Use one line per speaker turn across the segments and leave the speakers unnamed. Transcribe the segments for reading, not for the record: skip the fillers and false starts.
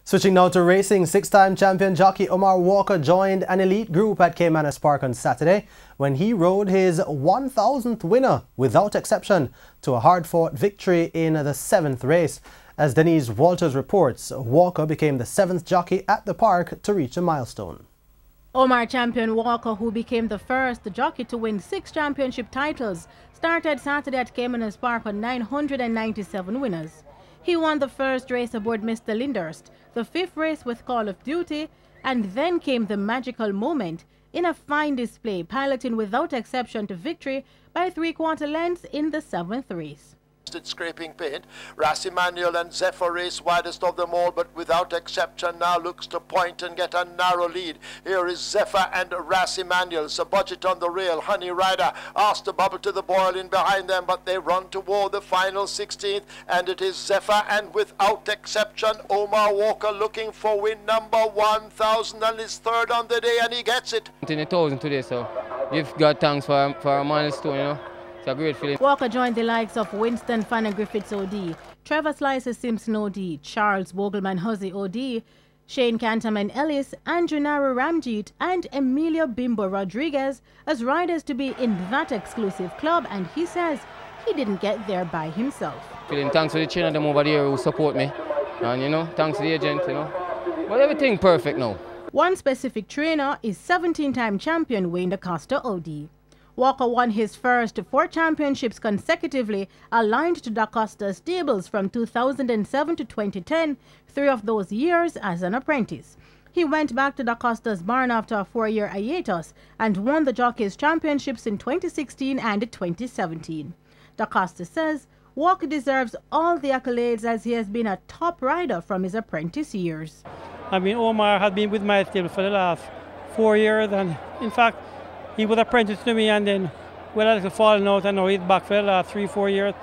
Switching now to racing, six-time champion jockey Omar Walker joined an elite group at Caymanas Park on Saturday when he rode his 1,000th winner without exception to a hard-fought victory in the 7th race. As Denise Walters reports, Walker became the 7th jockey at the park to reach a milestone.
Omar champion Walker, who became the first jockey to win 6 championship titles, started Saturday at Caymanas Park on 997 winners. He won the first race aboard Mr. Lyndhurst, the 5th race with Call of Duty, and then came the magical moment in a fine display, piloting without exception to victory by 3/4 lengths in the 7th race.
Scraping paint. Rassi Manuel and Zephyr race widest of them all, but without exception now looks to point and get a narrow lead. Here is Zephyr and Rassi Manuel. So Budget on the rail. Honey Rider asked to bubble to the boil in behind them, but they run toward the final 16th, and it is Zephyr and without exception Omar Walker looking for win number 1,000 and is 3rd on the day, and he gets it.
1,000 today, so give God thanks for a milestone, you know. It's a great feeling.
Walker joined the likes of Winston Fanner Griffiths OD, Trevor Slicer Simpson OD, Charles Vogelman Hussey OD, Shane Canterman Ellis, Andrew Nara Ramjeet, and Emilio Bimbo Rodriguez as riders to be in that exclusive club, and he says he didn't get there by himself.
Feeling thanks for the trainer them over there who support me, and you know, thanks to the agent, you know. But everything perfect now.
One specific trainer is 17-time champion Wayne DaCosta OD. Walker won his first 4 championships consecutively, aligned to DaCosta's stables from 2007 to 2010, 3 of those years as an apprentice. He went back to DaCosta's barn after a 4-year hiatus and won the Jockeys Championships in 2016 and 2017. DaCosta says Walker deserves all the accolades as he has been a top rider from his apprentice years.
I mean, Omar had been with my stable for the last 4 years, and in fact, he was apprenticed to me, and then we had a falling out, and now he's back for the last 3-4 years.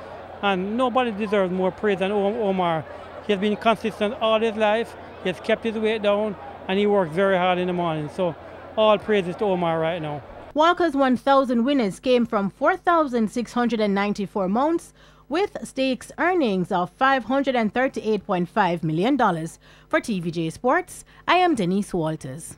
And nobody deserves more praise than Omar. He has been consistent all his life. He has kept his weight down, and he works very hard in the morning. So all praises to Omar right now.
Walker's 1,000 winners came from 4,694 mounts, with stakes earnings of $538.5 million. For TVJ Sports, I am Denise Walters.